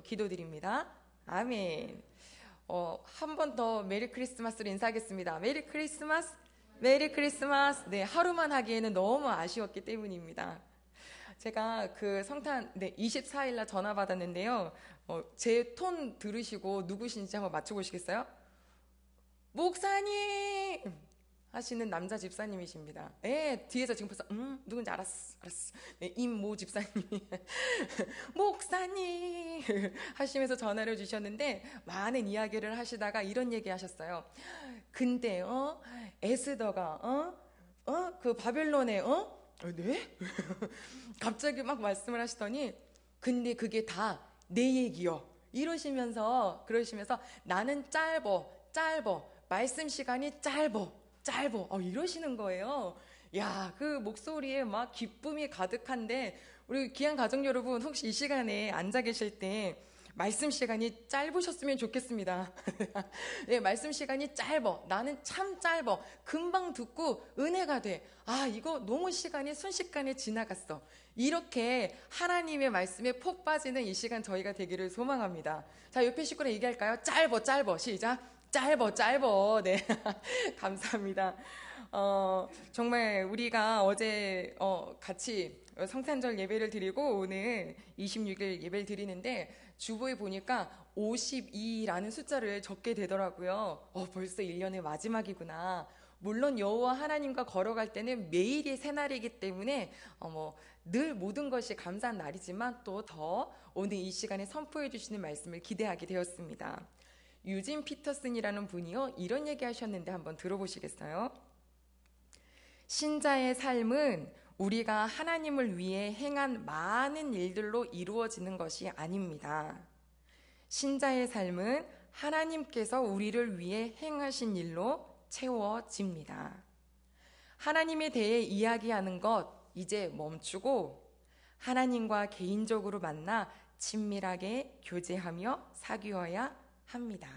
이름으로 기도드립니다. 아멘. 한 번 더 메리 크리스마스로 인사하겠습니다. 메리 크리스마스, 메리 크리스마스. 네, 하루만 하기에는 너무 아쉬웠기 때문입니다. 제가 그 성탄, 24일 날 전화 받았는데요. 제 톤 들으시고 누구신지 한번 맞춰보시겠어요? 목사님! 하시는 남자 집사님이십니다. 예, 뒤에서 지금 벌써, 누군지 알았어. 네, 임모 집사님이. 목사님! 하시면서 전화를 주셨는데, 많은 이야기를 하시다가 이런 얘기 하셨어요. 근데, 에스더가, 그 바벨론에, 네? 갑자기 막 말씀을 하시더니, 근데 그게 다 내 얘기요. 그러시면서 나는 짧어. 말씀 시간이 짧어. 이러시는 거예요. 야, 그 목소리에 막 기쁨이 가득한데, 우리 귀한 가족 여러분, 혹시 이 시간에 앉아 계실 때, 말씀 시간이 짧으셨으면 좋겠습니다. 네, 말씀 시간이 짧어. 나는 참 짧어. 금방 듣고 은혜가 돼. 아, 이거 너무 시간이 순식간에 지나갔어. 이렇게 하나님의 말씀에 폭 빠지는 이 시간 저희가 되기를 소망합니다. 자, 옆에 식구랑 얘기할까요? 짧어. 시작. 짧어. 네. 감사합니다. 정말 우리가 어제, 같이 성탄절 예배를 드리고 오늘 26일 예배를 드리는데 주보에 보니까 52라는 숫자를 적게 되더라고요. 벌써 1년의 마지막이구나. 물론 여호와 하나님과 걸어갈 때는 매일이 새날이기 때문에 늘 모든 것이 감사한 날이지만 또 더 오늘 이 시간에 선포해 주시는 말씀을 기대하게 되었습니다. 유진 피터슨이라는 분이요, 이런 얘기 하셨는데 한번 들어보시겠어요? 신자의 삶은 우리가 하나님을 위해 행한 많은 일들로 이루어지는 것이 아닙니다. 신자의 삶은 하나님께서 우리를 위해 행하신 일로 채워집니다. 하나님에 대해 이야기하는 것 이제 멈추고 하나님과 개인적으로 만나 친밀하게 교제하며 사귀어야 합니다.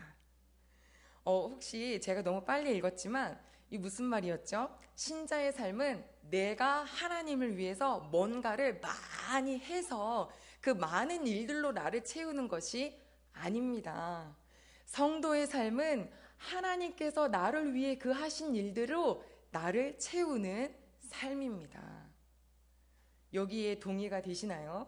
혹시 제가 너무 빨리 읽었지만 이 무슨 말이었죠? 신자의 삶은 내가 하나님을 위해서 뭔가를 많이 해서 그 많은 일들로 나를 채우는 것이 아닙니다. 성도의 삶은 하나님께서 나를 위해 그 하신 일대로 나를 채우는 삶입니다. 여기에 동의가 되시나요?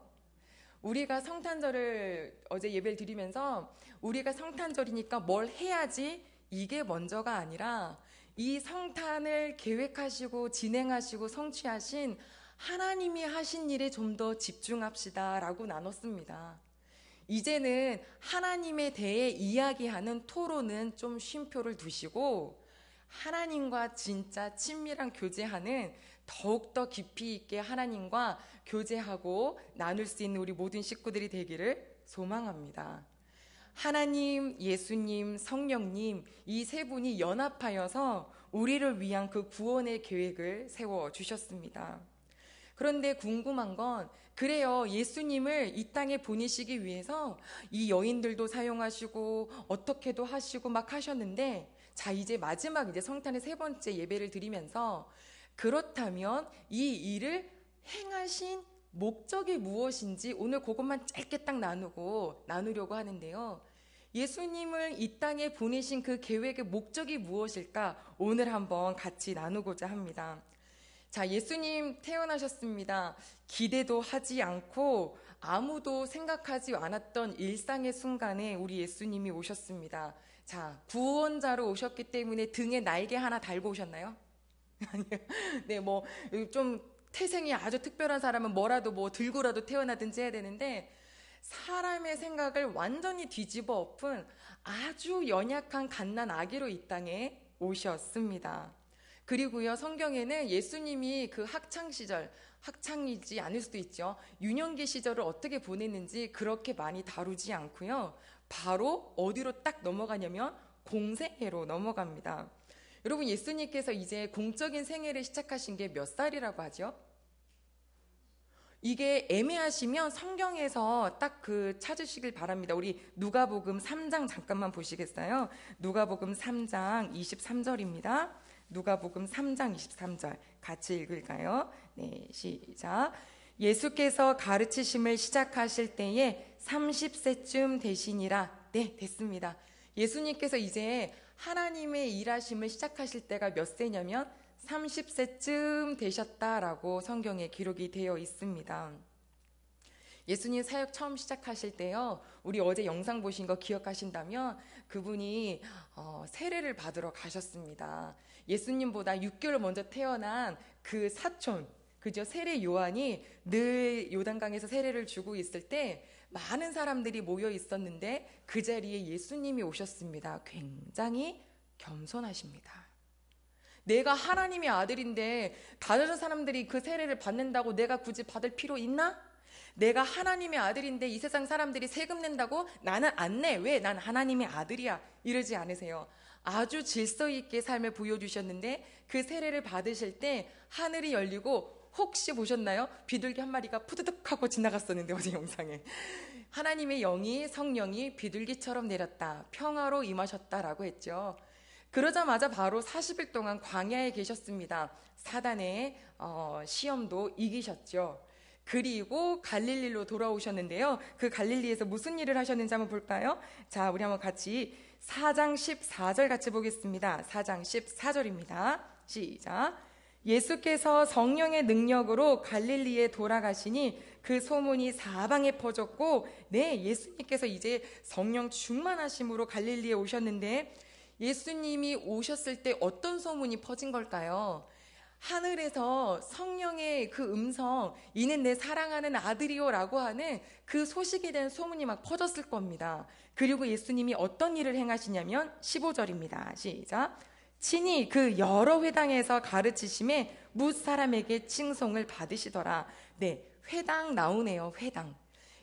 우리가 성탄절을 어제 예배를 드리면서 우리가 성탄절이니까 뭘 해야지 이게 먼저가 아니라 이 성탄을 계획하시고 진행하시고 성취하신 하나님이 하신 일에 좀 더 집중합시다 라고 나눴습니다. 이제는 하나님에 대해 이야기하는 토론은 좀 쉼표를 두시고 하나님과 진짜 친밀한 교제하는 더욱더 깊이 있게 하나님과 교제하고 나눌 수 있는 우리 모든 식구들이 되기를 소망합니다. 하나님, 예수님, 성령님 이 세 분이 연합하여서 우리를 위한 그 구원의 계획을 세워주셨습니다. 그런데 궁금한 건 그래요. 예수님을 이 땅에 보내시기 위해서 이 여인들도 사용하시고 어떻게도 하시고 막 하셨는데 자, 이제 마지막 이제 성탄의 세 번째 예배를 드리면서 그렇다면 이 일을 행하신 목적이 무엇인지 오늘 그것만 짧게 딱 나누려고 하는데요. 예수님을 이 땅에 보내신 그 계획의 목적이 무엇일까? 오늘 한번 같이 나누고자 합니다. 자, 예수님 태어나셨습니다. 기대도 하지 않고 아무도 생각하지 않았던 일상의 순간에 우리 예수님이 오셨습니다. 자, 구원자로 오셨기 때문에 등에 날개 하나 달고 오셨나요? 아니요. 네, 좀 태생이 아주 특별한 사람은 뭐라도 들고라도 태어나든지 해야 되는데 사람의 생각을 완전히 뒤집어 엎은 아주 연약한 갓난 아기로 이 땅에 오셨습니다. 그리고요, 성경에는 예수님이 그 학창이지 않을 수도 있죠. 유년기 시절을 어떻게 보냈는지 그렇게 많이 다루지 않고요. 바로 어디로 딱 넘어가냐면 공생애로 넘어갑니다. 여러분, 예수님께서 이제 공적인 생애를 시작하신 게 몇 살이라고 하죠? 이게 애매하시면 성경에서 딱 찾으시길 바랍니다. 우리 누가복음 3장 잠깐만 보시겠어요? 누가복음 3장 23절입니다. 누가복음 3장 23절 같이 읽을까요? 네, 시작. 예수께서 가르치심을 시작하실 때에 30세쯤 되시니라. 네, 됐습니다. 예수님께서 이제 하나님의 일하심을 시작하실 때가 몇 세냐면 30세쯤 되셨다라고 성경에 기록이 되어 있습니다. 예수님 사역 처음 시작하실 때요, 우리 어제 영상 보신 거 기억하신다면 그분이 세례를 받으러 가셨습니다. 예수님보다 6개월 먼저 태어난 그 사촌, 그죠? 세례 요한이 늘 요단강에서 세례를 주고 있을 때 많은 사람들이 모여 있었는데 그 자리에 예수님이 오셨습니다. 굉장히 겸손하십니다. 내가 하나님의 아들인데 다른 사람들이 그 세례를 받는다고 내가 굳이 받을 필요 있나? 내가 하나님의 아들인데 이 세상 사람들이 세금 낸다고 나는 안 내. 왜? 난 하나님의 아들이야. 이러지 않으세요. 아주 질서 있게 삶을 보여주셨는데 그 세례를 받으실 때 하늘이 열리고 혹시 보셨나요? 비둘기 한 마리가 푸드득 하고 지나갔었는데 어제 영상에 하나님의 영이 성령이 비둘기처럼 내렸다. 평화로 임하셨다라고 했죠. 그러자마자 바로 40일 동안 광야에 계셨습니다. 사단의 시험도 이기셨죠. 그리고 갈릴리로 돌아오셨는데요. 그 갈릴리에서 무슨 일을 하셨는지 한번 볼까요? 자, 우리 한번 같이 4장 14절 같이 보겠습니다. 4장 14절입니다. 시작. 예수께서 성령의 능력으로 갈릴리에 돌아가시니 그 소문이 사방에 퍼졌고, 네, 예수님께서 이제 성령 충만하심으로 갈릴리에 오셨는데 예수님이 오셨을 때 어떤 소문이 퍼진 걸까요? 하늘에서 성령의 그 음성, 이는 내 사랑하는 아들이요 라고 하는 그 소식에 대한 소문이 막 퍼졌을 겁니다. 그리고 예수님이 어떤 일을 행하시냐면 15절입니다. 시작. 친히 그 여러 회당에서 가르치심에 뭇 사람에게 칭송을 받으시더라. 네, 회당 나오네요. 회당.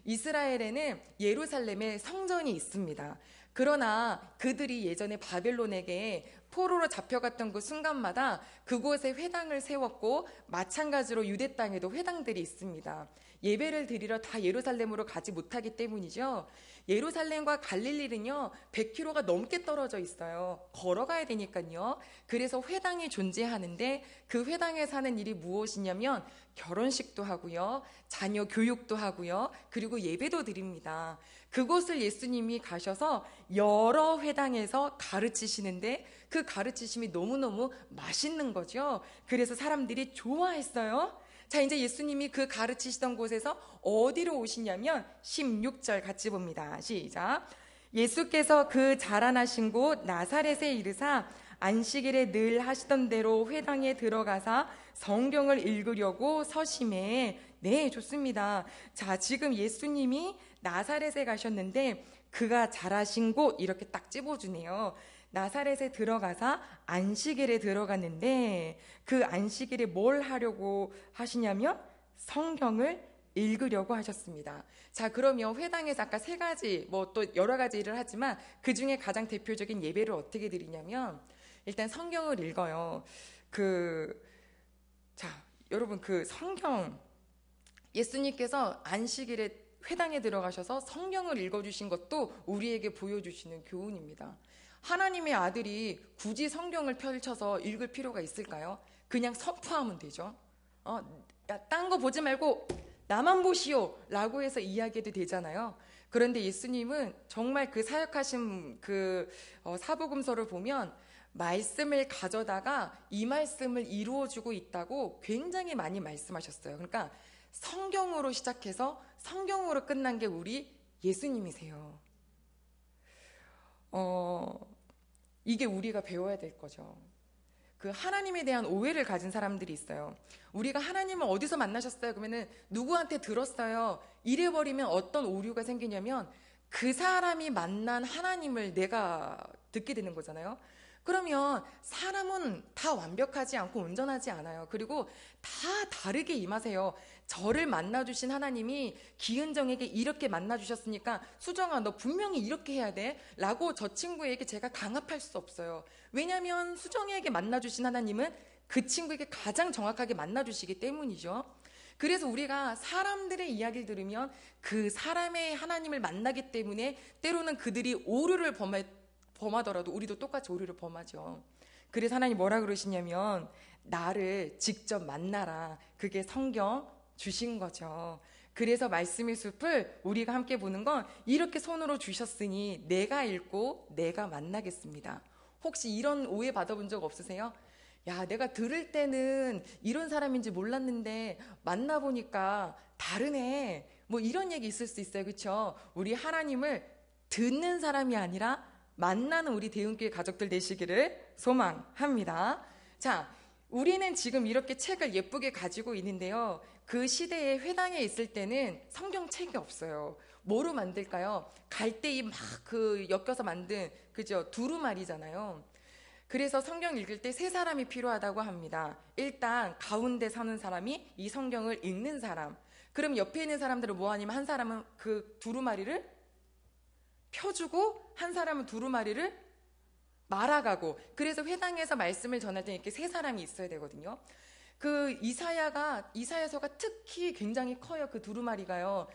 이스라엘에는 예루살렘에 성전이 있습니다. 그러나 그들이 예전에 바벨론에게 포로로 잡혀갔던 그 순간마다 그곳에 회당을 세웠고, 마찬가지로 유대 땅에도 회당들이 있습니다. 예배를 드리러 다 예루살렘으로 가지 못하기 때문이죠. 예루살렘과 갈릴리는요 100km가 넘게 떨어져 있어요. 걸어가야 되니까요. 그래서 회당이 존재하는데 그 회당에 사는 일이 무엇이냐면 결혼식도 하고요, 자녀 교육도 하고요, 그리고 예배도 드립니다. 그곳을 예수님이 가셔서 여러 회당에서 가르치시는데 그 가르치심이 너무너무 맛있는 거죠. 그래서 사람들이 좋아했어요. 자, 이제 예수님이 그 가르치시던 곳에서 어디로 오시냐면 16절 같이 봅니다. 시작. 예수께서 그 자라나신 곳 나사렛에 이르사 안식일에 늘 하시던 대로 회당에 들어가사 성경을 읽으려고 서심해. 네, 좋습니다. 자, 지금 예수님이 나사렛에 가셨는데 그가 자라신 곳 이렇게 딱 찝어주네요. 나사렛에 들어가서 안식일에 들어갔는데 그 안식일에 뭘 하려고 하시냐면 성경을 읽으려고 하셨습니다. 자, 그러면 회당에서 아까 세 가지 뭐 또 여러 가지 일을 하지만 그 중에 가장 대표적인 예배를 어떻게 드리냐면 일단 성경을 읽어요. 자, 여러분 그 성경 예수님께서 안식일에 회당에 들어가셔서 성경을 읽어주신 것도 우리에게 보여주시는 교훈입니다. 하나님의 아들이 굳이 성경을 펼쳐서 읽을 필요가 있을까요? 그냥 선포하면 되죠. 딴 거 보지 말고 나만 보시오 라고 해서 이야기해도 되잖아요. 그런데 예수님은 정말 그 사역하신 그 사복음서를 보면 말씀을 가져다가 이 말씀을 이루어주고 있다고 굉장히 많이 말씀하셨어요. 그러니까 성경으로 시작해서 성경으로 끝난 게 우리 예수님이세요. 이게 우리가 배워야 될 거죠. 그 하나님에 대한 오해를 가진 사람들이 있어요. 우리가 하나님을 어디서 만나셨어요? 그러면은 누구한테 들었어요? 이래버리면 어떤 오류가 생기냐면 그 사람이 만난 하나님을 내가 듣게 되는 거잖아요. 그러면 사람은 다 완벽하지 않고 온전하지 않아요. 그리고 다 다르게 임하세요. 저를 만나주신 하나님이 기은정에게 이렇게 만나주셨으니까 수정아 너 분명히 이렇게 해야 돼 라고 저 친구에게 제가 강압할 수 없어요. 왜냐하면 수정에게 만나주신 하나님은 그 친구에게 가장 정확하게 만나주시기 때문이죠. 그래서 우리가 사람들의 이야기를 들으면 그 사람의 하나님을 만나기 때문에 때로는 그들이 오류를 범하더라도 우리도 똑같이 오류를 범하죠. 그래서 하나님 뭐라 그러시냐면 나를 직접 만나라. 그게 성경 주신 거죠. 그래서 말씀의 숲을 우리가 함께 보는 건 이렇게 손으로 주셨으니 내가 읽고 내가 만나겠습니다. 혹시 이런 오해 받아본 적 없으세요? 야, 내가 들을 때는 이런 사람인지 몰랐는데 만나보니까 다르네. 뭐 이런 얘기 있을 수 있어요. 그렇죠? 우리 하나님을 듣는 사람이 아니라 만나는 우리 대운교회 가족들 되시기를 소망합니다. 자, 우리는 지금 이렇게 책을 예쁘게 가지고 있는데요. 그 시대에 회당에 있을 때는 성경책이 없어요. 뭐로 만들까요? 갈대이 막 엮여서 만든, 그죠? 두루마리잖아요. 그래서 성경 읽을 때 세 사람이 필요하다고 합니다. 일단 가운데 서는 사람이 이 성경을 읽는 사람. 그럼 옆에 있는 사람들은 뭐 하냐면 한 사람은 그 두루마리를 펴주고 한 사람은 두루마리를 말아가고, 그래서 회당에서 말씀을 전할 때 이렇게 세 사람이 있어야 되거든요. 그 이사야서가 특히 굉장히 커요. 그 두루마리가요.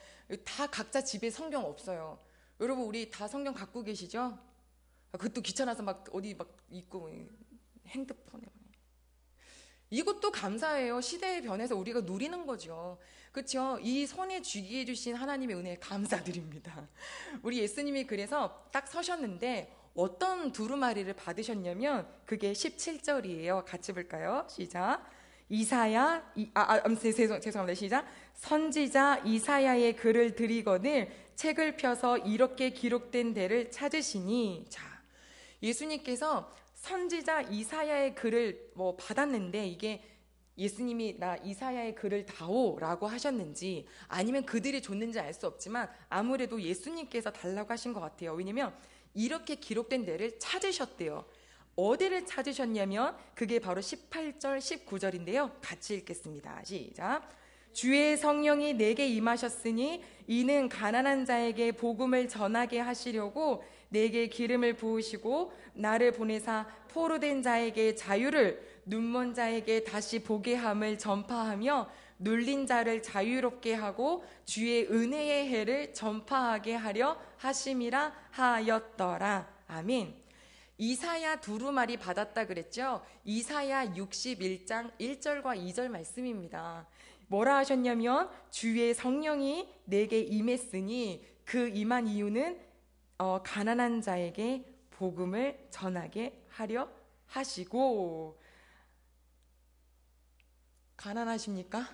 다 각자 집에 성경 없어요. 여러분 우리 다 성경 갖고 계시죠? 그것도 귀찮아서 막 어디 막 있고 핸드폰에 이것도 감사해요. 시대의 변해서 우리가 누리는 거죠. 그렇죠? 이 손에 쥐게 해주신 하나님의 은혜에 감사드립니다. 우리 예수님이 그래서 딱 서셨는데 어떤 두루마리를 받으셨냐면 그게 17절이에요. 같이 볼까요? 시작. 죄송합니다. 시작. 선지자 이사야의 글을 들이거늘 책을 펴서 이렇게 기록된 데를 찾으시니. 자, 예수님께서 선지자 이사야의 글을 받았는데 이게 예수님이 나 이사야의 글을 다오라고 하셨는지 아니면 그들이 줬는지 알 수 없지만 아무래도 예수님께서 달라고 하신 것 같아요. 왜냐면 이렇게 기록된 데를 찾으셨대요. 어디를 찾으셨냐면 그게 바로 18절 19절인데요. 같이 읽겠습니다. 시작. 주의 성령이 내게 임하셨으니 이는 가난한 자에게 복음을 전하게 하시려고 내게 기름을 부으시고 나를 보내사 포로된 자에게 자유를, 눈먼 자에게 다시 보게 함을 전파하며 눌린 자를 자유롭게 하고 주의 은혜의 해를 전파하게 하려 하심이라 하였더라. 아멘. 이사야 두루마리 받았다 그랬죠? 이사야 61장 1절과 2절 말씀입니다. 뭐라 하셨냐면 주의 성령이 내게 임했으니 그 임한 이유는 가난한 자에게 복음을 전하게 하려 하시고. 가난하십니까?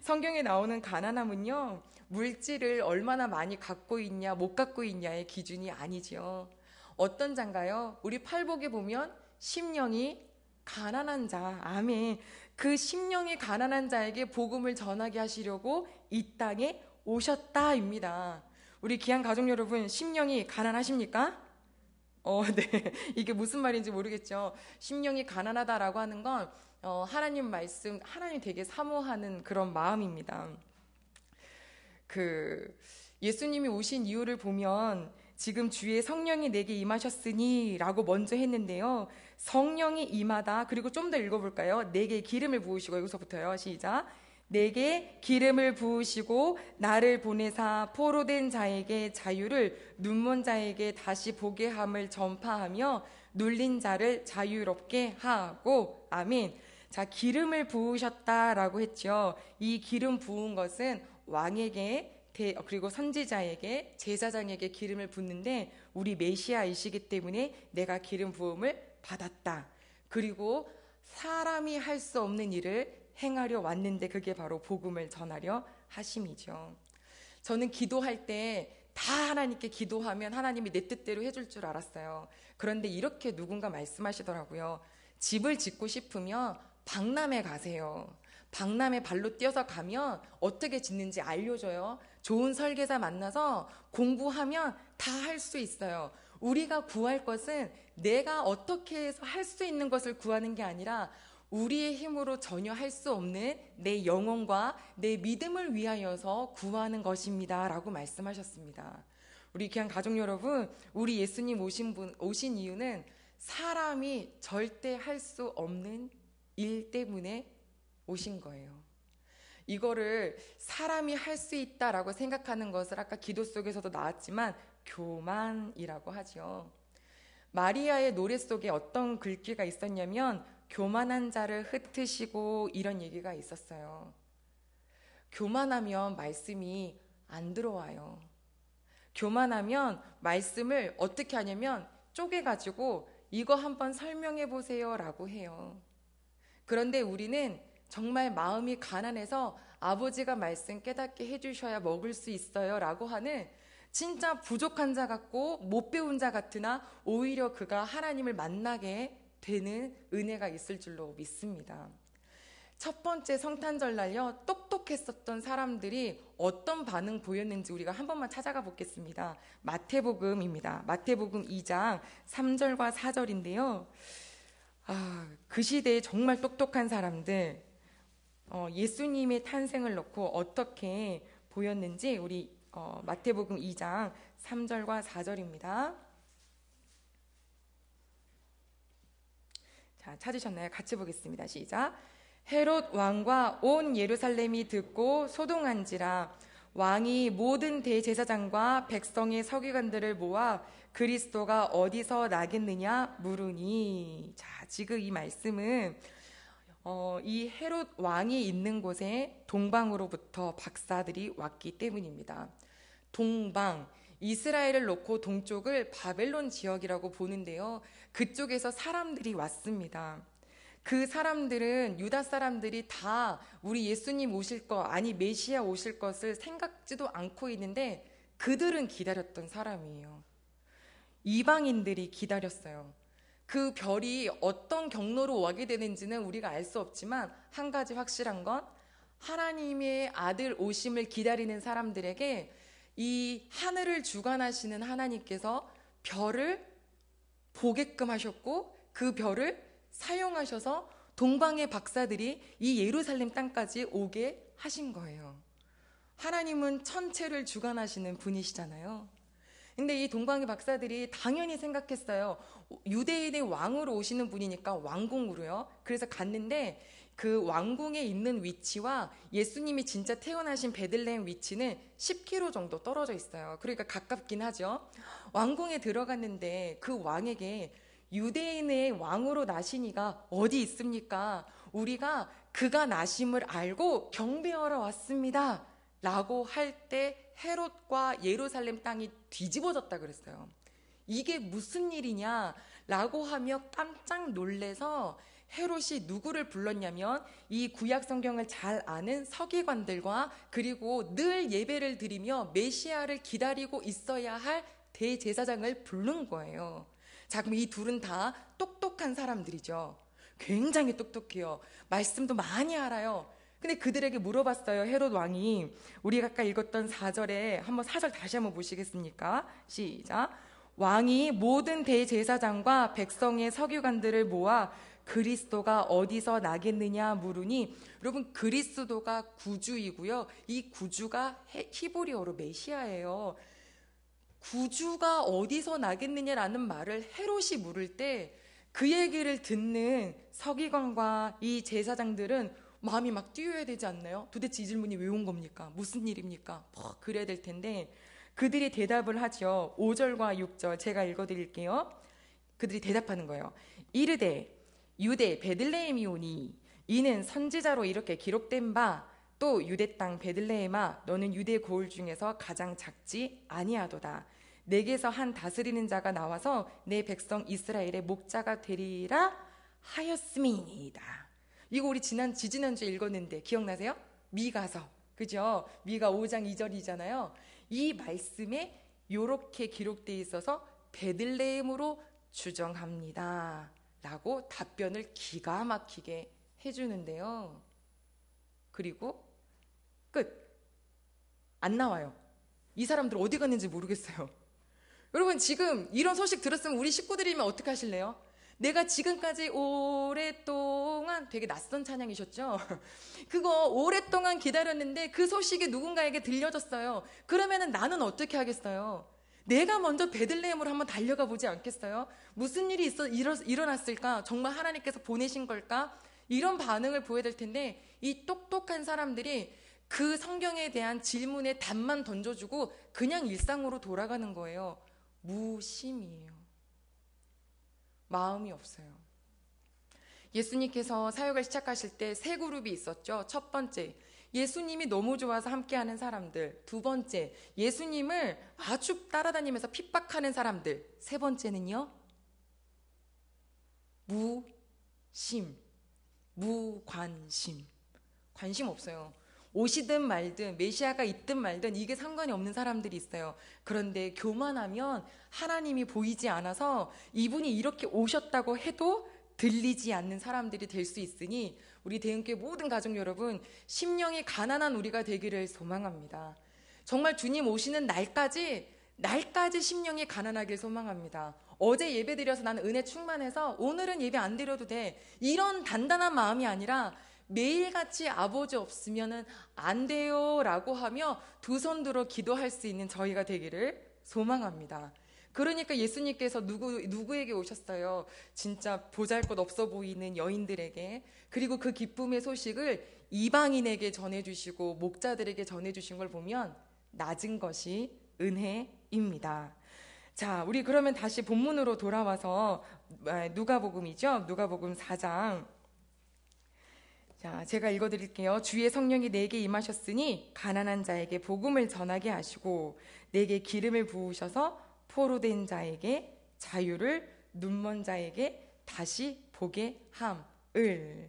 성경에 나오는 가난함은요, 물질을 얼마나 많이 갖고 있냐 못 갖고 있냐의 기준이 아니죠. 어떤 자인가요? 우리 팔복에 보면 심령이 가난한 자, 아멘. 그 심령이 가난한 자에게 복음을 전하게 하시려고 이 땅에 오셨다입니다. 우리 귀한 가족 여러분, 심령이 가난하십니까? 네. 이게 무슨 말인지 모르겠죠. 심령이 가난하다라고 하는 건 하나님 말씀, 하나님 되게 사모하는 그런 마음입니다. 예수님이 오신 이유를 보면 지금 주의 성령이 내게 임하셨으니 라고 먼저 했는데요. 성령이 임하다. 그리고 좀 더 읽어볼까요? 내게 기름을 부으시고, 여기서부터요. 시작. 내게 기름을 부으시고 나를 보내사 포로된 자에게 자유를, 눈먼 자에게 다시 보게 함을 전파하며 눌린 자를 자유롭게 하고. 아멘. 자, 기름을 부으셨다라고 했죠. 이 기름 부은 것은 왕에게 그리고 선지자에게, 제사장에게 기름을 붓는데 우리 메시아이시기 때문에 내가 기름 부음을 받았다. 그리고 사람이 할 수 없는 일을 행하려 왔는데 그게 바로 복음을 전하려 하심이죠. 저는 기도할 때 다 하나님께 기도하면 하나님이 내 뜻대로 해줄 줄 알았어요. 그런데 이렇게 누군가 말씀하시더라고요. 집을 짓고 싶으면 박람회 가세요. 박람회 발로 뛰어서 가면 어떻게 짓는지 알려줘요. 좋은 설계자 만나서 공부하면 다 할 수 있어요. 우리가 구할 것은 내가 어떻게 해서 할 수 있는 것을 구하는 게 아니라 우리의 힘으로 전혀 할 수 없는 내 영혼과 내 믿음을 위하여서 구하는 것입니다 라고 말씀하셨습니다. 우리 귀한 가족 여러분, 우리 예수님 오신 이유는 사람이 절대 할 수 없는 일 때문에 오신 거예요. 이거를 사람이 할 수 있다라고 생각하는 것을 아까 기도 속에서도 나왔지만 교만이라고 하죠. 마리아의 노래 속에 어떤 글귀가 있었냐면 교만한 자를 흩으시고 이런 얘기가 있었어요. 교만하면 말씀이 안 들어와요. 교만하면 말씀을 어떻게 하냐면 쪼개가지고 이거 한번 설명해 보세요 라고 해요. 그런데 우리는 정말 마음이 가난해서 아버지가 말씀 깨닫게 해주셔야 먹을 수 있어요 라고 하는 진짜 부족한 자 같고 못 배운 자 같으나 오히려 그가 하나님을 만나게 되는 은혜가 있을 줄로 믿습니다. 첫 번째 성탄절 날요, 똑똑했었던 사람들이 어떤 반응 보였는지 우리가 한 번만 찾아가 보겠습니다. 마태복음입니다. 마태복음 2장 3절과 4절인데요. 그 시대에 정말 똑똑한 사람들, 예수님의 탄생을 놓고 어떻게 보였는지 우리 마태복음 2장 3절과 4절입니다. 자, 찾으셨나요? 같이 보겠습니다. 시작. 헤롯 왕과 온 예루살렘이 듣고 소동한지라 왕이 모든 대제사장과 백성의 서기관들을 모아 그리스도가 어디서 나겠느냐 물으니. 자, 지금 이 말씀은 이 헤롯 왕이 있는 곳에 동방으로부터 박사들이 왔기 때문입니다. 동방, 이스라엘을 놓고 동쪽을 바벨론 지역이라고 보는데요. 그쪽에서 사람들이 왔습니다. 그 사람들은 유다 사람들이 다 우리 예수님 오실 것, 아니 메시아 오실 것을 생각지도 않고 있는데 그들은 기다렸던 사람이에요. 이방인들이 기다렸어요. 그 별이 어떤 경로로 오게 되는지는 우리가 알 수 없지만 한 가지 확실한 건 하나님의 아들 오심을 기다리는 사람들에게 이 하늘을 주관하시는 하나님께서 별을 보게끔 하셨고 그 별을 사용하셔서 동방의 박사들이 이 예루살렘 땅까지 오게 하신 거예요. 하나님은 천체를 주관하시는 분이시잖아요. 근데 이 동방의 박사들이 당연히 생각했어요. 유대인의 왕으로 오시는 분이니까 왕궁으로요. 그래서 갔는데 그 왕궁에 있는 위치와 예수님이 진짜 태어나신 베들레헴 위치는 10km 정도 떨어져 있어요. 그러니까 가깝긴 하죠. 왕궁에 들어갔는데 그 왕에게 유대인의 왕으로 나시니가 어디 있습니까? 우리가 그가 나심을 알고 경배하러 왔습니다. 라고 할 때 헤롯과 예루살렘 땅이 뒤집어졌다 그랬어요. 이게 무슨 일이냐? 라고 하며 깜짝 놀래서 헤롯이 누구를 불렀냐면 이 구약 성경을 잘 아는 서기관들과 그리고 늘 예배를 드리며 메시아를 기다리고 있어야 할 대제사장을 부른 거예요. 자, 그럼 이 둘은 다 똑똑한 사람들이죠. 굉장히 똑똑해요. 말씀도 많이 알아요. 근데 그들에게 물어봤어요. 헤롯 왕이. 우리가 아까 읽었던 4절에 한번 4절 다시 한번 보시겠습니까? 시작. 왕이 모든 대제사장과 백성의 서기관들을 모아 그리스도가 어디서 나겠느냐 물으니, 여러분 그리스도가 구주이고요. 이 구주가 히브리어로 메시아예요. 구주가 어디서 나겠느냐라는 말을 헤롯이 물을 때 그 얘기를 듣는 서기관과 이 제사장들은 마음이 막 뛰어야 되지 않나요? 도대체 이 질문이 왜 온 겁니까? 무슨 일입니까? 그래야 될 텐데 그들이 대답을 하죠. 5절과 6절 제가 읽어드릴게요. 그들이 대답하는 거예요. 이르되 유대 베들레헴이오니 이는 선지자로 이렇게 기록된 바 또 유대 땅 베들레헴아 너는 유대 고을 중에서 가장 작지 아니하도다. 내게서 한 다스리는 자가 나와서 내 백성 이스라엘의 목자가 되리라 하였음이니이다. 이거 우리 지지난주에 읽었는데 기억나세요? 미가서, 그죠? 미가 5장 2절이잖아요. 이 말씀에 이렇게 기록되어 있어서 베들레헴으로 추정합니다 라고 답변을 기가 막히게 해주는데요. 그리고 끝. 안 나와요. 이 사람들 어디 갔는지 모르겠어요. 여러분 지금 이런 소식 들었으면 우리 식구들이면 어떻게 하실래요? 내가 지금까지 오랫동안, 되게 낯선 찬양이셨죠? 그거 오랫동안 기다렸는데 그 소식이 누군가에게 들려졌어요. 그러면은 나는 어떻게 하겠어요? 내가 먼저 베들레헴으로 한번 달려가 보지 않겠어요? 무슨 일이 일어났을까? 정말 하나님께서 보내신 걸까? 이런 반응을 보여야 될 텐데 이 똑똑한 사람들이 그 성경에 대한 질문에 답만 던져주고 그냥 일상으로 돌아가는 거예요. 무심이에요. 마음이 없어요. 예수님께서 사역을 시작하실 때 세 그룹이 있었죠. 첫 번째, 예수님이 너무 좋아서 함께하는 사람들. 두 번째, 예수님을 아주 따라다니면서 핍박하는 사람들. 세 번째는요, 무관심. 관심 없어요. 오시든 말든 메시아가 있든 말든 이게 상관이 없는 사람들이 있어요. 그런데 교만하면 하나님이 보이지 않아서 이분이 이렇게 오셨다고 해도 들리지 않는 사람들이 될 수 있으니 우리 대흥교회 모든 가족 여러분, 심령이 가난한 우리가 되기를 소망합니다. 정말 주님 오시는 날까지 심령이 가난하길 소망합니다. 어제 예배 드려서 나는 은혜 충만해서 오늘은 예배 안 드려도 돼, 이런 단단한 마음이 아니라 매일같이 아버지 없으면 안 돼요 라고 하며 두 손 들어 기도할 수 있는 저희가 되기를 소망합니다. 그러니까 예수님께서 누구에게 오셨어요? 진짜 보잘것 없어 보이는 여인들에게, 그리고 그 기쁨의 소식을 이방인에게 전해주시고 목자들에게 전해주신 걸 보면 낮은 것이 은혜입니다. 자, 우리 그러면 다시 본문으로 돌아와서 누가복음이죠. 누가복음 4장. 자, 제가 읽어드릴게요. 주의 성령이 내게 임하셨으니 가난한 자에게 복음을 전하게 하시고 내게 기름을 부으셔서 포로된 자에게 자유를, 눈먼 자에게 다시 보게 함을.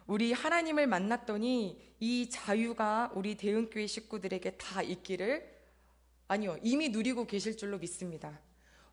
우리 하나님을 만났더니 이 자유가 우리 대흥교회 식구들에게 다 있기를, 아니요, 이미 누리고 계실 줄로 믿습니다.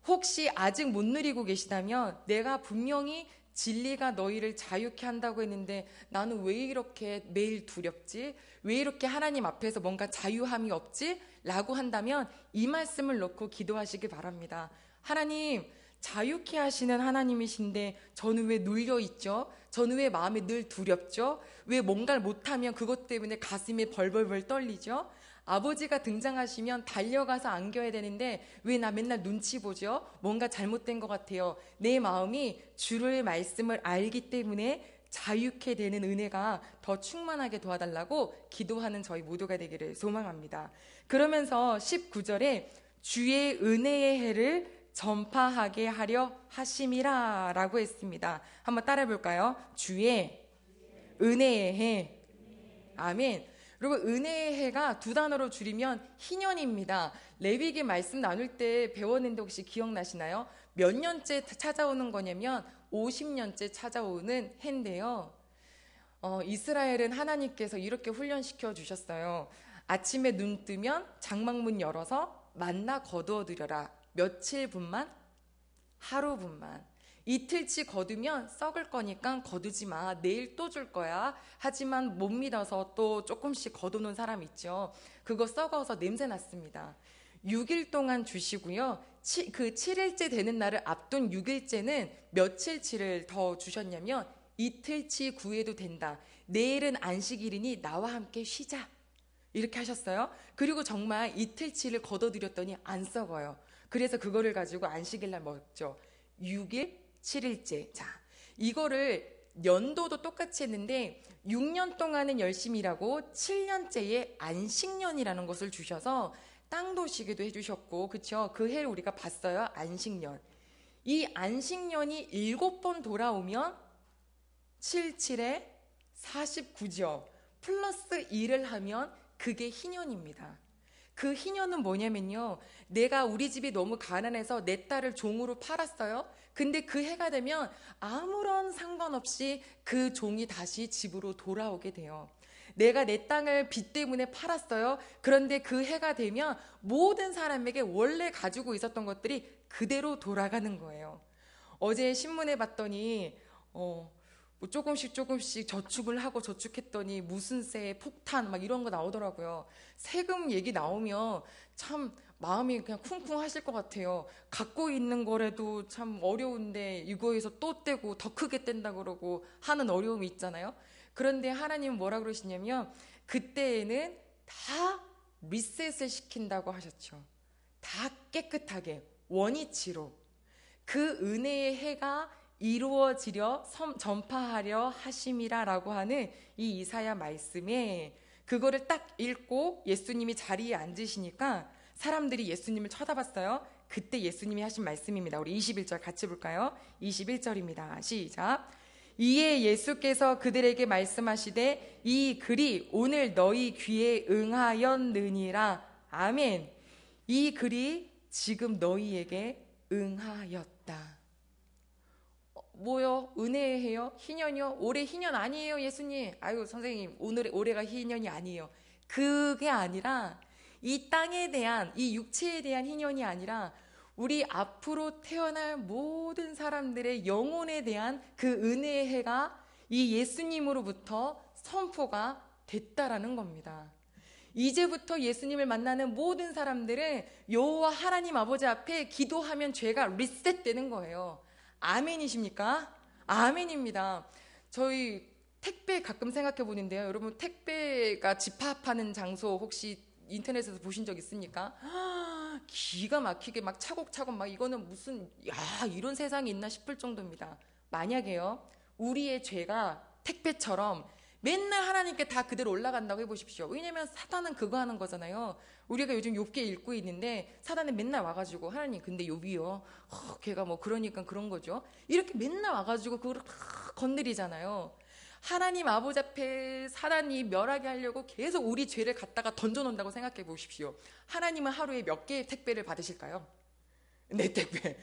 혹시 아직 못 누리고 계시다면 내가 분명히 진리가 너희를 자유케 한다고 했는데 나는 왜 이렇게 매일 두렵지? 왜 이렇게 하나님 앞에서 뭔가 자유함이 없지? 라고 한다면 이 말씀을 놓고 기도하시기 바랍니다. 하나님, 자유케 하시는 하나님이신데 저는 왜 눌려있죠? 저는 왜 마음이 늘 두렵죠? 왜 뭔가를 못하면 그것 때문에 가슴이 벌벌벌 떨리죠? 아버지가 등장하시면 달려가서 안겨야 되는데 왜 나 맨날 눈치 보죠? 뭔가 잘못된 것 같아요. 내 마음이 주의 말씀을 알기 때문에 자유케 되는 은혜가 더 충만하게 도와달라고 기도하는 저희 모두가 되기를 소망합니다. 그러면서 19절에 주의 은혜의 해를 전파하게 하려 하심이라 라고 했습니다. 한번 따라해 볼까요? 주의 은혜의 해. 아멘. 그리고 은혜의 해가 두 단어로 줄이면 희년입니다. 레위기 말씀 나눌 때 배웠는데 혹시 기억나시나요? 몇 년째 찾아오는 거냐면 50년째 찾아오는 해인데요. 이스라엘은 하나님께서 이렇게 훈련시켜 주셨어요. 아침에 눈 뜨면 장막문 열어서 만나 거두어 드려라. 며칠분만? 하루분만. 이틀치 거두면 썩을 거니까 거두지 마. 내일 또 줄 거야. 하지만 못 믿어서 또 조금씩 거두는 사람 있죠. 그거 썩어서 냄새 났습니다. 6일 동안 주시고요. 그 7일째 되는 날을 앞둔 6일째는 며칠치를 더 주셨냐면 이틀치 구해도 된다. 내일은 안식일이니 나와 함께 쉬자. 이렇게 하셨어요. 그리고 정말 이틀치를 거둬들였더니 안 썩어요. 그래서 그거를 가지고 안식일날 먹죠. 6일, 7일째. 자, 이거를 연도도 똑같이 했는데 6년 동안은 열심히 일하고 7년째에 안식년이라는 것을 주셔서 땅도 쉬기도 해주셨고, 그쵸? 그 해를 우리가 봤어요. 안식년. 이 안식년이 7번 돌아오면 7, 7에 49죠. 플러스 1을 하면 그게 희년입니다. 그 희년은 뭐냐면요, 내가 우리 집이 너무 가난해서 내 딸을 종으로 팔았어요. 근데 그 해가 되면 아무런 상관없이 그 종이 다시 집으로 돌아오게 돼요. 내가 내 땅을 빚 때문에 팔았어요. 그런데 그 해가 되면 모든 사람에게 원래 가지고 있었던 것들이 그대로 돌아가는 거예요. 어제 신문에 봤더니 뭐 조금씩 저축을 하고 저축했더니 무슨세, 폭탄 막 이런 거 나오더라고요. 세금 얘기 나오면 참 마음이 그냥 쿵쿵 하실 것 같아요. 갖고 있는 거라도 참 어려운데 이거에서 또 떼고 더 크게 뗀다 그러고 하는 어려움이 있잖아요. 그런데 하나님은 뭐라 그러시냐면 그때에는 다 리셋을 시킨다고 하셨죠. 다 깨끗하게 원위치로 그 은혜의 해가 이루어지려 전파하려 하심이라라고 하는 이 이사야 말씀에 그거를 딱 읽고 예수님이 자리에 앉으시니까 사람들이 예수님을 쳐다봤어요. 그때 예수님이 하신 말씀입니다. 우리 21절 같이 볼까요? 21절입니다. 시작. 이에 예수께서 그들에게 말씀하시되 이 글이 오늘 너희 귀에 응하였느니라. 아멘. 이 글이 지금 너희에게 응하였다. 뭐요? 은혜의 해요? 희년이요? 올해 희년 아니에요, 예수님. 아유, 선생님, 올해가 희년이 아니에요. 그게 아니라 이 땅에 대한, 이 육체에 대한 희년이 아니라 우리 앞으로 태어날 모든 사람들의 영혼에 대한 그 은혜의 해가 이 예수님으로부터 선포가 됐다라는 겁니다. 이제부터 예수님을 만나는 모든 사람들은 여호와 하나님 아버지 앞에 기도하면 죄가 리셋되는 거예요. 아멘이십니까? 아멘입니다. 저희 택배 가끔 생각해 보는데요. 여러분, 택배가 집합하는 장소 혹시 인터넷에서 보신 적 있습니까? 기가 막히게 막 차곡차곡 막 이거는 무슨 이런 세상이 있나 싶을 정도입니다. 만약에요, 우리의 죄가 택배처럼 맨날 하나님께 다 그대로 올라간다고 해보십시오. 왜냐면 사탄은 그거 하는 거잖아요. 우리가 요즘 욥기 읽고 있는데 사탄은 맨날 와가지고 하나님 근데 욥이요, 걔가 뭐 그러니까 그런 거죠. 이렇게 맨날 와가지고 그걸 다 건드리잖아요. 하나님 아버지 앞에 사단이 멸하게 하려고 계속 우리 죄를 갖다가 던져놓는다고 생각해 보십시오. 하나님은 하루에 몇 개의 택배를 받으실까요? 네, 택배.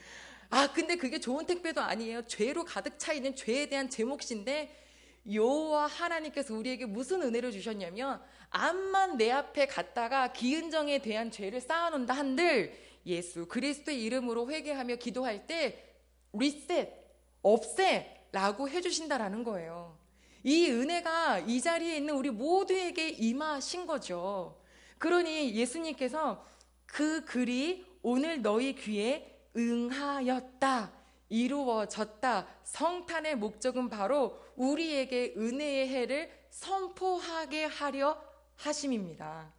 근데 그게 좋은 택배도 아니에요. 죄로 가득 차 있는 죄에 대한 제 몫인데 여호와 하나님께서 우리에게 무슨 은혜를 주셨냐면, 암만 내 앞에 갔다가 기은정에 대한 죄를 쌓아놓는다 한들 예수 그리스도의 이름으로 회개하며 기도할 때 리셋, 없애 라고 해주신다라는 거예요. 이 은혜가 이 자리에 있는 우리 모두에게 임하신 거죠. 그러니 예수님께서 그 글이 오늘 너희 귀에 응하였다, 이루어졌다. 성탄의 목적은 바로 우리에게 은혜의 해를 선포하게 하려 하심입니다.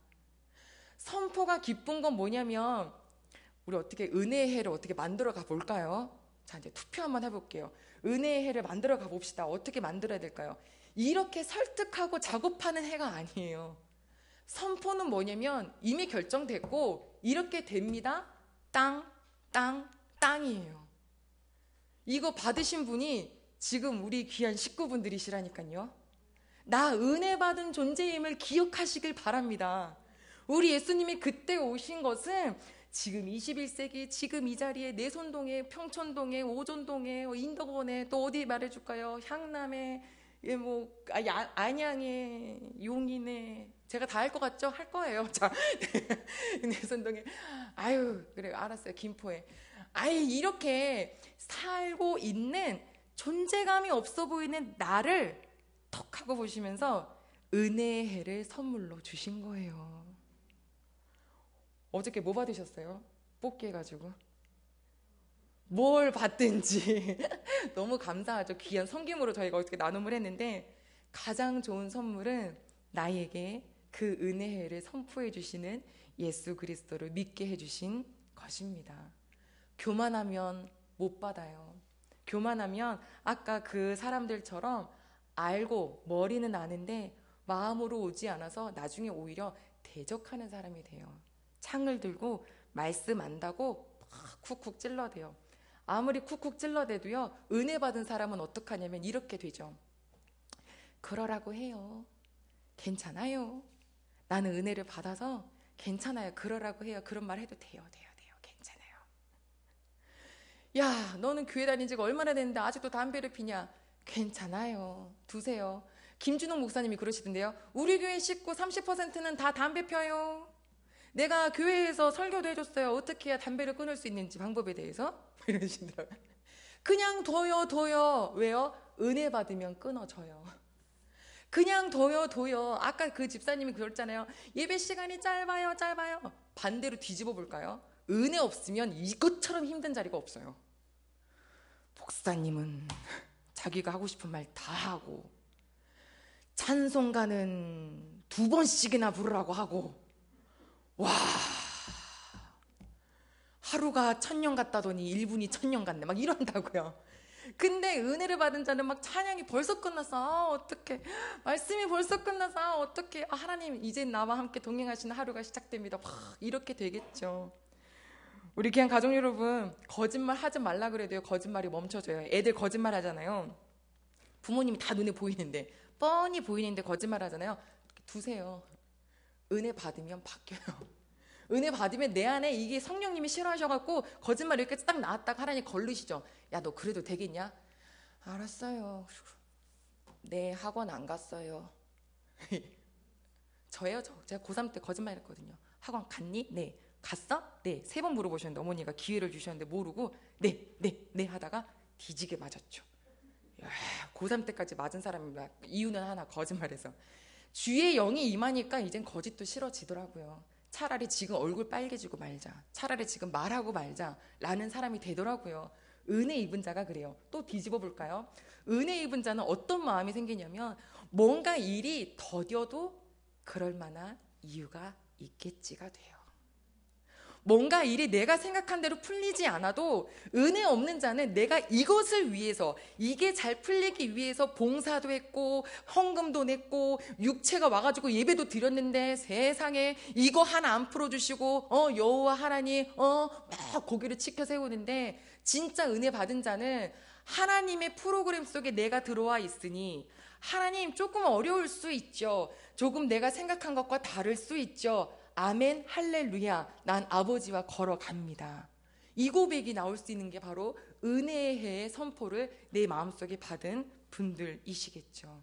선포가 기쁜 건 뭐냐면, 우리 어떻게 은혜의 해를 어떻게 만들어 가 볼까요? 자, 이제 투표 한번 해볼게요. 은혜의 해를 만들어 가 봅시다. 어떻게 만들어야 될까요? 이렇게 설득하고 작업하는 해가 아니에요. 선포는 뭐냐면 이미 결정됐고 이렇게 됩니다. 땅이에요. 이거 받으신 분이 지금 우리 귀한 식구분들이시라니까요. 나 은혜 받은 존재임을 기억하시길 바랍니다. 우리 예수님이 그때 오신 것은 지금 21세기 지금 이 자리에 내손동에, 평촌동에, 오존동에, 인덕원에, 또 어디 말해줄까요? 향남에, 안양에, 용인에, 제가 다 할 것 같죠? 할 거예요. 자, 내손동에, 그래요, 알았어요. 김포에. 이렇게 살고 있는 존재감이 없어 보이는 나를 턱 하고 보시면서 은혜의 해를 선물로 주신 거예요. 어저께 뭐 받으셨어요? 뽑기 해가지고 뭘 받든지 너무 감사하죠. 귀한 섬김으로 저희가 어떻게 나눔을 했는데, 가장 좋은 선물은 나에게 그 은혜를 선포해 주시는 예수 그리스도를 믿게 해주신 것입니다. 교만하면 못 받아요. 교만하면 아까 그 사람들처럼 알고 머리는 아는데 마음으로 오지 않아서 나중에 오히려 대적하는 사람이 돼요. 창을 들고 말씀 안다고 막 쿡쿡 찔러대요. 아무리 쿡쿡 찔러대도요, 은혜 받은 사람은 어떡하냐면 이렇게 되죠. 그러라고 해요. 괜찮아요. 나는 은혜를 받아서 괜찮아요. 그러라고 해요. 그런 말 해도 돼요. 괜찮아요. 야, 너는 교회 다닌 지가 얼마나 됐는데 아직도 담배를 피냐? 괜찮아요. 두세요. 김준홍 목사님이 그러시던데요. 우리 교회 식구 30%는 다 담배 펴요. 내가 교회에서 설교도 해줬어요. 어떻게 해야 담배를 끊을 수 있는지 방법에 대해서 이러시더라고요. 그냥 둬요. 왜요? 은혜 받으면 끊어져요. 그냥 둬요. 아까 그 집사님이 그랬잖아요. 예배 시간이 짧아요. 반대로 뒤집어 볼까요? 은혜 없으면 이것처럼 힘든 자리가 없어요. 목사님은 자기가 하고 싶은 말 다 하고, 찬송가는 2번씩이나 부르라고 하고, 와, 하루가 1000년 같다더니 1분이 1000년 같네 막 이런다고요. 근데 은혜를 받은 자는 막 찬양이 벌써 끝났어. 어떡해. 말씀이 벌써 끝나서 어떡해. 하나님 이제 나와 함께 동행하시는 하루가 시작됩니다. 막 이렇게 되겠죠. 우리 귀한 가족 여러분, 거짓말 하지 말라 그래도요, 거짓말이 멈춰져요. 애들 거짓말 하잖아요. 부모님이 다 눈에 보이는데, 뻔히 보이는데 거짓말 하잖아요. 두세요. 은혜 받으면 바뀌어요. 은혜 받으면 내 안에 이게 성령님이 싫어하셔갖고 거짓말 이렇게 딱 나왔다가 하나님 걸르시죠. 야, 너 그래도 되겠냐? 알았어요. 네, 학원 안 갔어요. 저예요, 저. 제가 고3 때 거짓말 했거든요. 학원 갔니? 네. 갔어? 네. 3번 물어보셨는데 어머니가 기회를 주셨는데 모르고 네 하다가 뒤지게 맞았죠. 야, 고3 때까지 맞은 사람입니다. 이유는 하나, 거짓말해서. 주의 영이 임하니까 이젠 거짓도 싫어지더라고요. 차라리 지금 얼굴 빨개지고 말자. 차라리 지금 말하고 말자. 라는 사람이 되더라고요. 은혜 입은 자가 그래요. 또 뒤집어 볼까요? 은혜 입은 자는 어떤 마음이 생기냐면 뭔가 일이 더뎌도 그럴 만한 이유가 있겠지가 돼요. 뭔가 일이 내가 생각한 대로 풀리지 않아도 은혜 없는 자는 내가 이것을 위해서, 이게 잘 풀리기 위해서 봉사도 했고 헌금도 냈고 육체가 와가지고 예배도 드렸는데 세상에 이거 하나 안 풀어주시고 여호와 하나님 막 고개를 치켜 세우는데, 진짜 은혜 받은 자는 하나님의 프로그램 속에 내가 들어와 있으니 하나님 조금 어려울 수 있죠. 조금 내가 생각한 것과 다를 수 있죠. 아멘, 할렐루야, 난 아버지와 걸어갑니다. 이 고백이 나올 수 있는 게 바로 은혜의 선포를 내 마음속에 받은 분들이시겠죠.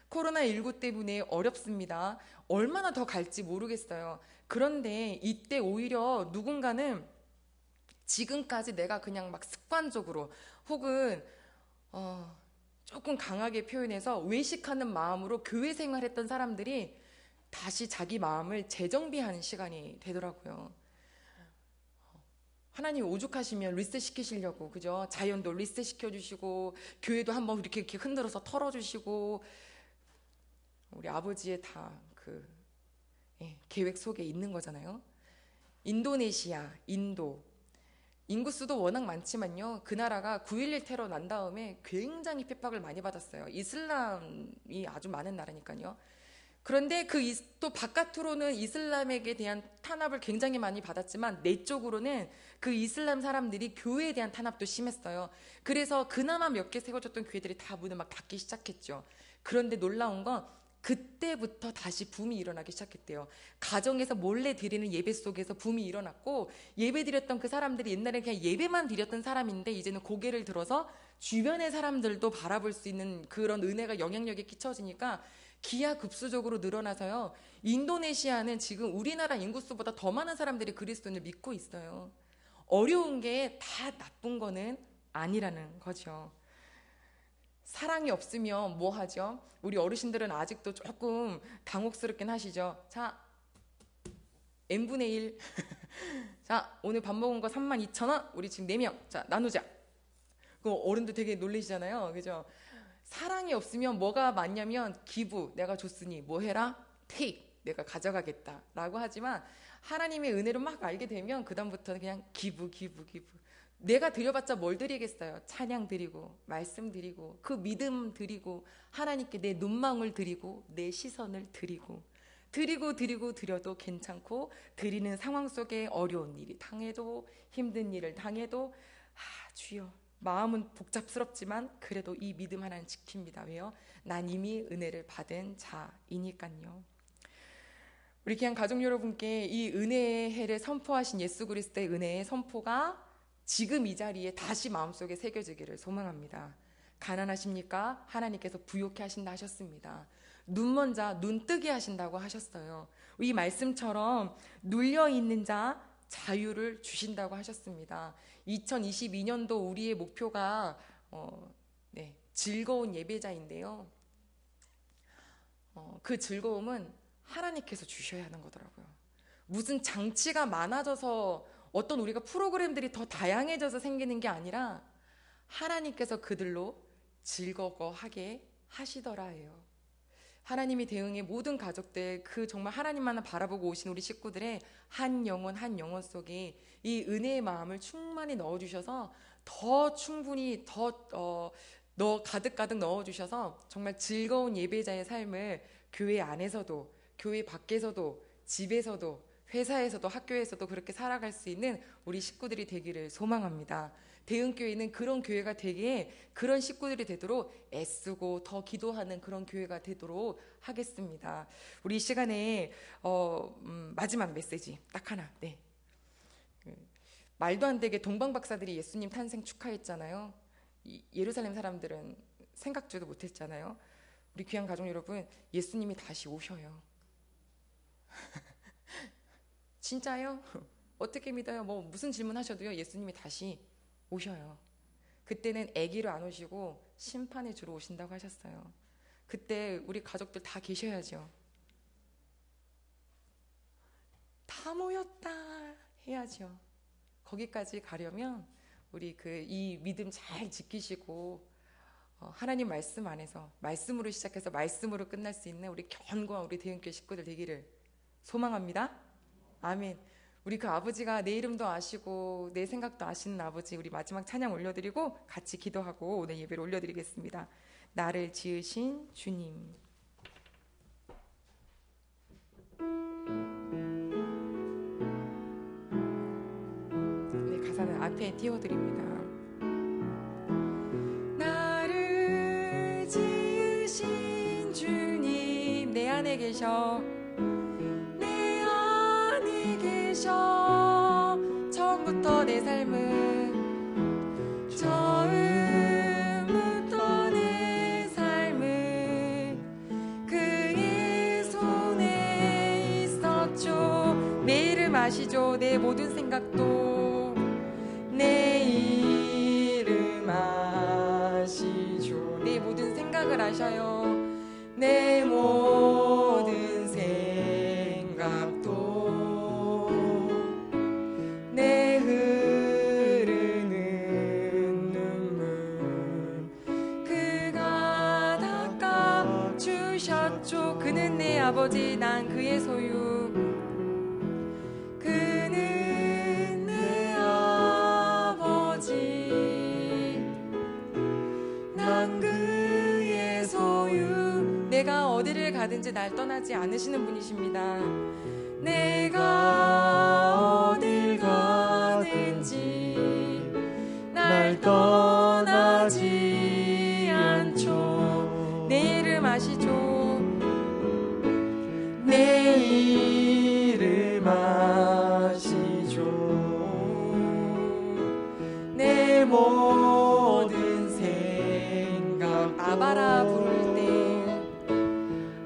코로나19 때문에 어렵습니다. 얼마나 더 갈지 모르겠어요. 그런데 이때 오히려 누군가는 지금까지 내가 그냥 막 습관적으로 혹은 조금 강하게 표현해서 외식하는 마음으로 교회 생활했던 사람들이 다시 자기 마음을 재정비하는 시간이 되더라고요. 하나님 오죽하시면 리셋 시키시려고, 그죠? 자연도 리셋 시켜주시고 교회도 한번 이렇게 흔들어서 털어주시고, 우리 아버지의 다 계획 속에 있는 거잖아요. 인도네시아, 인도 인구수도 워낙 많지만요, 그 나라가 9.11 테러 난 다음에 굉장히 핍박을 많이 받았어요. 이슬람이 아주 많은 나라니까요. 그런데 또 바깥으로는 이슬람에게 대한 탄압을 굉장히 많이 받았지만 내적으로는 그 이슬람 사람들이 교회에 대한 탄압도 심했어요. 그래서 그나마 몇 개 세워졌던 교회들이 다 문을 막 닫기 시작했죠. 그런데 놀라운 건 그때부터 다시 붐이 일어나기 시작했대요. 가정에서 몰래 드리는 예배 속에서 붐이 일어났고, 예배 드렸던 그 사람들이 옛날에 그냥 예배만 드렸던 사람인데 이제는 고개를 들어서 주변의 사람들도 바라볼 수 있는 그런 은혜가 영향력이 끼쳐지니까 기하급수적으로 늘어나서요, 인도네시아는 지금 우리나라 인구수보다 더 많은 사람들이 그리스도를 믿고 있어요. 어려운 게 다 나쁜 거는 아니라는 거죠. 사랑이 없으면 뭐 하죠? 우리 어르신들은 아직도 조금 당혹스럽긴 하시죠. 자, n분의 1. 자, 오늘 밥 먹은 거 32,000원. 우리 지금 4명. 자, 나누자. 그 어른도 되게 놀라시잖아요. 그죠? 사랑이 없으면 뭐가 많냐면 기부, 내가 줬으니 뭐 해라? take, 내가 가져가겠다 라고 하지만, 하나님의 은혜를 막 알게 되면 그 다음부터는 그냥 기부. 내가 드려봤자 뭘 드리겠어요. 찬양 드리고 말씀 드리고 그 믿음 드리고 하나님께 내 눈망울 드리고 내 시선을 드리고 드려도 괜찮고, 드리는 상황 속에 어려운 일이 당해도 힘든 일을 당해도 주여, 마음은 복잡스럽지만 그래도 이 믿음 하나는 지킵니다. 왜요? 난 이미 은혜를 받은 자이니까요. 우리 그냥 가족 여러분께 이 은혜의 해를 선포하신 예수 그리스도의 은혜의 선포가 지금 이 자리에 다시 마음속에 새겨지기를 소망합니다. 가난하십니까? 하나님께서 부욕해 하신다 하셨습니다. 눈먼 자 눈 뜨게 하신다고 하셨어요. 이 말씀처럼 눌려있는 자 자유를 주신다고 하셨습니다. 2022년도 우리의 목표가 즐거운 예배자인데요. 그 즐거움은 하나님께서 주셔야 하는 거더라고요. 무슨 장치가 많아져서 어떤 우리가 프로그램들이 더 다양해져서 생기는 게 아니라 하나님께서 그들로 즐거워하게 하시더라예요. 하나님이 대응해 모든 가족들, 그 정말 하나님만을 바라보고 오신 우리 식구들의 한 영혼 속에 이 은혜의 마음을 충만히 넣어주셔서 더 충분히 더 가득 넣어주셔서 정말 즐거운 예배자의 삶을 교회 안에서도 교회 밖에서도 집에서도 회사에서도 학교에서도 그렇게 살아갈 수 있는 우리 식구들이 되기를 소망합니다. 대흥교회는 그런 교회가 되기에 그런 식구들이 되도록 애쓰고 더 기도하는 그런 교회가 되도록 하겠습니다. 우리 이 시간에 마지막 메시지 딱 하나. 네. 말도 안 되게 동방박사들이 예수님 탄생 축하했잖아요. 예루살렘 사람들은 생각지도 못했잖아요. 우리 귀한 가족 여러분, 예수님이 다시 오셔요. 진짜요? 어떻게 믿어요? 뭐 무슨 질문하셔도요, 예수님이 다시 오셔요. 그때는 아기로 안 오시고 심판의 주로 오신다고 하셨어요. 그때 우리 가족들 다 계셔야죠. 다 모였다 해야죠. 거기까지 가려면 우리 이 믿음 잘 지키시고 하나님 말씀 안에서 말씀으로 시작해서 말씀으로 끝날 수 있는 우리 견고한 우리 대흥교회 식구들 되기를 소망합니다. 아멘. 우리 그 아버지가 내 이름도 아시고 내 생각도 아시는 아버지, 우리 마지막 찬양 올려드리고 같이 기도하고 오늘 예배를 올려드리겠습니다. 나를 지으신 주님. 네, 가사는 앞에 띄워드립니다. 나를 지으신 주님, 내 안에 계셔. 처음부터 내 삶은 처음부터 내 삶은 그의 손에 있었죠. 내 이름 아시죠? 내 모든 생각도 내 이름 아시죠. 내 모든 생각을 아셔요. 내 모든 생각도 내 흐르는 눈물 그가 닦아주셨죠. 그는 내 아버지, 난 그의 소유. 그는 내 아버지, 난 그의 소유. 내가 어디를 가든지 날 떠나지 않으시는 분이십니다. 내가 어딜 가는지 날 떠나지 않죠. 내 이름 아시죠? 내 이름 아시죠. 내 모든 생각 아바라 부를 때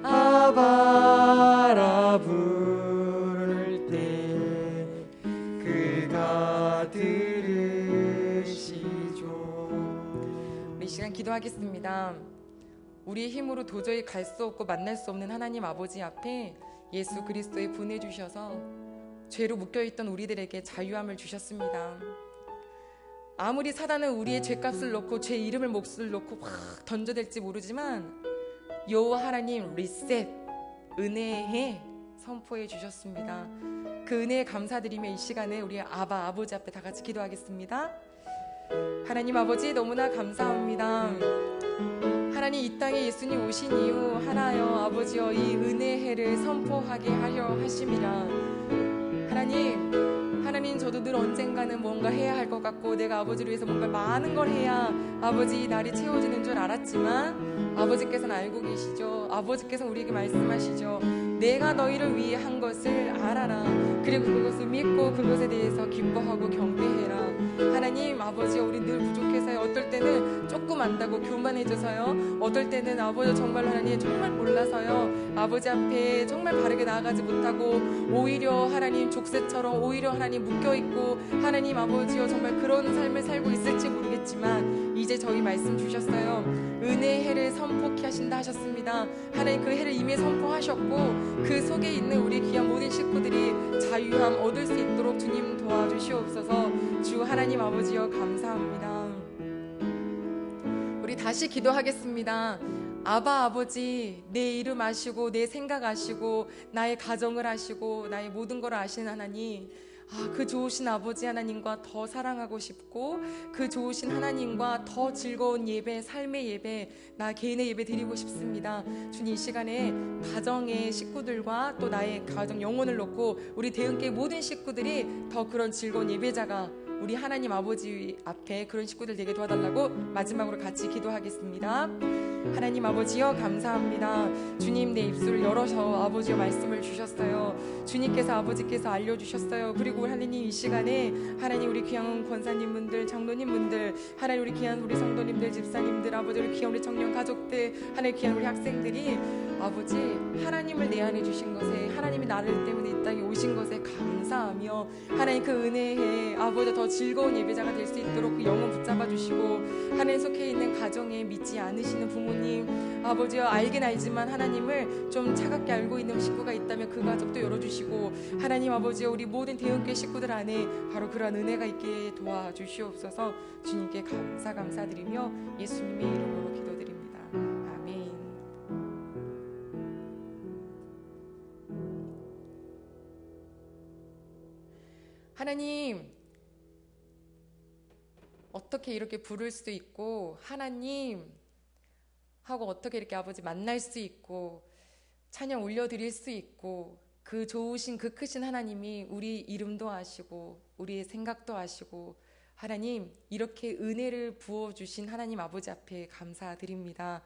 아바라 부를 때 그가 들으시죠. 우리 시간 기도하겠습니다. 우리의 힘으로 도저히 갈 수 없고 만날 수 없는 하나님 아버지 앞에 예수 그리스도에 보내주셔서 죄로 묶여있던 우리들에게 자유함을 주셨습니다. 아무리 사단은 우리의 죄값을 놓고 죄 이름을 몫을 놓고 확 던져댈지 모르지만 여호와 하나님 리셋 은혜의 해 선포해 주셨습니다. 그 은혜에 감사드리며 이 시간에 우리 아버지 앞에 다 같이 기도하겠습니다. 하나님 아버지, 너무나 감사합니다. 하나님, 이 땅에 예수님 오신 이유 하나여 아버지여 이 은혜의 해를 선포하게 하려 하심이라. 하나님 저도 늘 언젠가는 뭔가 해야 할 것 같고 내가 아버지를 위해서 뭔가 많은 걸 해야 아버지 이 날이 채워지는 줄 알았지만 아버지께서는 알고 계시죠. 아버지께서 우리에게 말씀하시죠. 내가 너희를 위해 한 것을 알아라. 그리고 그것을 믿고 그것에 대해서 기뻐하고 경배해라. 하나님 아버지, 우리 늘 부족해서요. 어떨 때는 조금 안다고 교만해져서요. 어떨 때는 아버지 정말 하나님 정말 몰라서요. 아버지 앞에 정말 바르게 나아가지 못하고 오히려 하나님 족쇄처럼 오히려 하나님 묶여있고 하나님 아버지요 정말 그런 삶을 살고 있을지 모르겠지만 이제 저희 말씀 주셨어요. 은혜의 해를 선포케 하신다 하셨습니다. 하나님 그 해를 이미 선포하셨고 그 속에 있는 우리 귀한 모든 식구들이 자유함 얻을 수 있도록 주님 도와주시옵소서. 주 하나님 아버지여 감사합니다. 우리 다시 기도하겠습니다. 아버지, 내 이름 아시고 내 생각 아시고 나의 가정을 아시고 나의 모든 걸 아시는 하나님, 그 좋으신 아버지 하나님과 더 사랑하고 싶고 그 좋으신 하나님과 더 즐거운 예배, 삶의 예배, 나 개인의 예배 드리고 싶습니다. 주님, 이 시간에 가정의 식구들과 또 나의 가정 영혼을 놓고 우리 대흥교회 모든 식구들이 더 그런 즐거운 예배자가 우리 하나님 아버지 앞에 그런 식구들 되게 도와달라고 마지막으로 같이 기도하겠습니다. 하나님 아버지여, 감사합니다. 주님, 내 입술을 열어서 아버지여 말씀을 주셨어요. 주님께서, 아버지께서 알려주셨어요. 그리고 하나님, 이 시간에 하나님 우리 귀한 권사님분들, 장로님분들, 하나님 우리 귀한 우리 성도님들, 집사님들, 아버지 우리 귀한 우리 청년 가족들, 하나님 귀한 우리 학생들이 아버지 하나님을 내 안에 주신 것에, 하나님이 나를 때문에 이 땅에 오신 것에 감사하며 하나님 그 은혜에 아버지 더 즐거운 예배자가 될 수 있도록 그 영혼 붙잡아 주시고, 하나님 속해 있는 가정에 믿지 않으시는 부모님 아버지여, 알긴 알지만 하나님을 좀 차갑게 알고 있는 식구가 있다면 그 가족도 열어주시고, 하나님 아버지여, 우리 모든 대흥교회 식구들 안에 바로 그러한 은혜가 있게 도와주시옵소서. 주님께 감사드리며 예수님의 이름으로 기도드립니다. 아멘. 하나님, 어떻게 이렇게 부를 수 있고, 하나님 하고 어떻게 이렇게 아버지 만날 수 있고, 찬양 올려드릴 수 있고, 그 좋으신 그 크신 하나님이 우리 이름도 아시고 우리의 생각도 아시고, 하나님 이렇게 은혜를 부어주신 하나님 아버지 앞에 감사드립니다.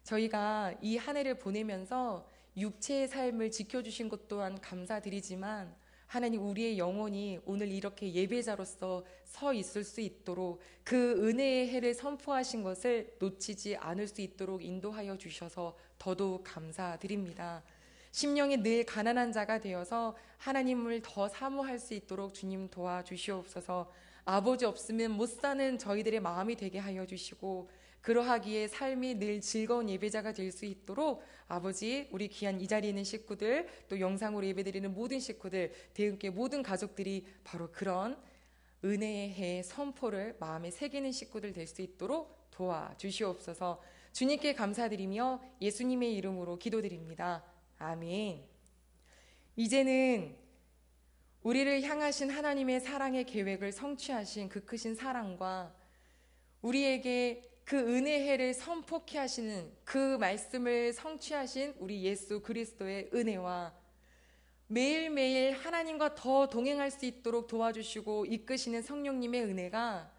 저희가 이 한 해를 보내면서 육체의 삶을 지켜주신 것 또한 감사드리지만, 하나님 우리의 영혼이 오늘 이렇게 예배자로서 서 있을 수 있도록 그 은혜의 해를 선포하신 것을 놓치지 않을 수 있도록 인도하여 주셔서 더더욱 감사드립니다. 심령이 늘 가난한 자가 되어서 하나님을 더 사모할 수 있도록 주님 도와주시옵소서. 아버지 없으면 못 사는 저희들의 마음이 되게 하여 주시고, 그러하기에 삶이 늘 즐거운 예배자가 될 수 있도록 아버지, 우리 귀한 이 자리에 있는 식구들, 또 영상으로 예배드리는 모든 식구들, 대흥교회 모든 가족들이 바로 그런 은혜의 해 선포를 마음에 새기는 식구들 될 수 있도록 도와주시옵소서. 주님께 감사드리며 예수님의 이름으로 기도드립니다. 아멘. 이제는 우리를 향하신 하나님의 사랑의 계획을 성취하신 그 크신 사랑과 우리에게 그 은혜해를 선포케 하시는 그 말씀을 성취하신 우리 예수 그리스도의 은혜와 매일매일 하나님과 더 동행할 수 있도록 도와주시고 이끄시는 성령님의 은혜가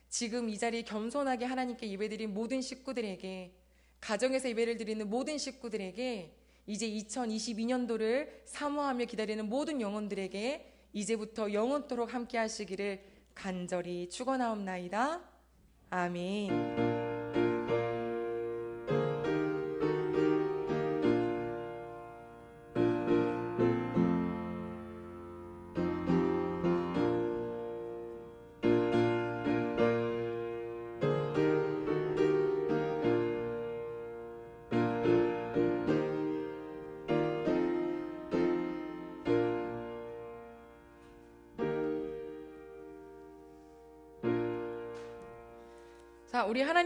지금 이 자리에 겸손하게 하나님께 예배드린 모든 식구들에게, 가정에서 예배를 드리는 모든 식구들에게, 이제 2022년도를 사모하며 기다리는 모든 영혼들에게 이제부터 영원토록 함께 하시기를 간절히 축원하옵나이다. 아멘. 자, 우리 하나님